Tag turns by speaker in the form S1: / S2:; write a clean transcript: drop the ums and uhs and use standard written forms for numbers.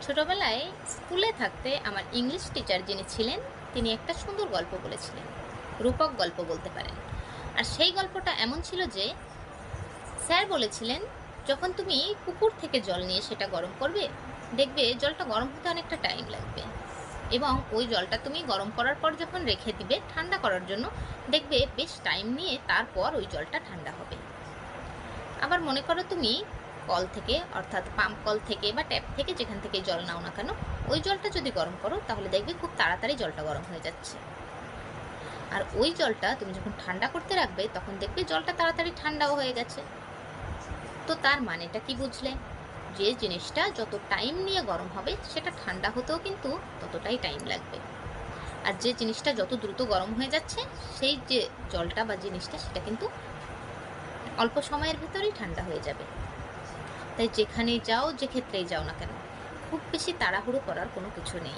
S1: ছোটবেলায় স্কুলে থাকতে আমার ইংলিশ টিচার যিনি ছিলেন তিনি একটা সুন্দর গল্প বলেছিলেন, রূপক গল্প বলতে পারেন। আর সেই গল্পটা এমন ছিল যে স্যার বলেছিলেন, যখন তুমি পুকুর থেকে জল নিয়ে সেটা গরম করবে, দেখবে জলটা গরম হতে অনেকটা টাইম লাগবে, এবং ওই জলটা তুমি গরম করার পর যখন রেখে দিবে ঠান্ডা করার জন্য, দেখবে বেশ টাইম নিয়ে তারপর ওই জলটা ঠান্ডা হবে। আবার মনে করো তুমি কল থেকে, অর্থাৎ পাম্প কল থেকে বা ট্যাপ থেকে, যেখান থেকে জল নাও না কেন, ওই জলটা যদি গরম করো তাহলে দেখবে খুব তাড়াতাড়ি জলটা গরম হয়ে যাচ্ছে। আর ওই জলটা তুমি যখন ঠান্ডা করতে রাখবে তখন দেখবে জলটা তাড়াতাড়ি ঠান্ডাও হয়ে গেছে। তো তার মানেটা কি বুঝলে? যে জিনিসটা যত টাইম নিয়ে গরম হবে সেটা ঠান্ডা হতেও কিন্তু ততটাই টাইম লাগবে। আর যে জিনিসটা যত দ্রুত গরম হয়ে যাচ্ছে, সেই যে জলটা বা জিনিসটা সেটা কিন্তু অল্প সময়ের ভিতরেই ঠান্ডা হয়ে যাবে। তাই যেখানেই যাও, যে ক্ষেত্রেই যাও না কেন, খুব বেশি তাড়াহুড়ো করার কোনো কিছু নেই।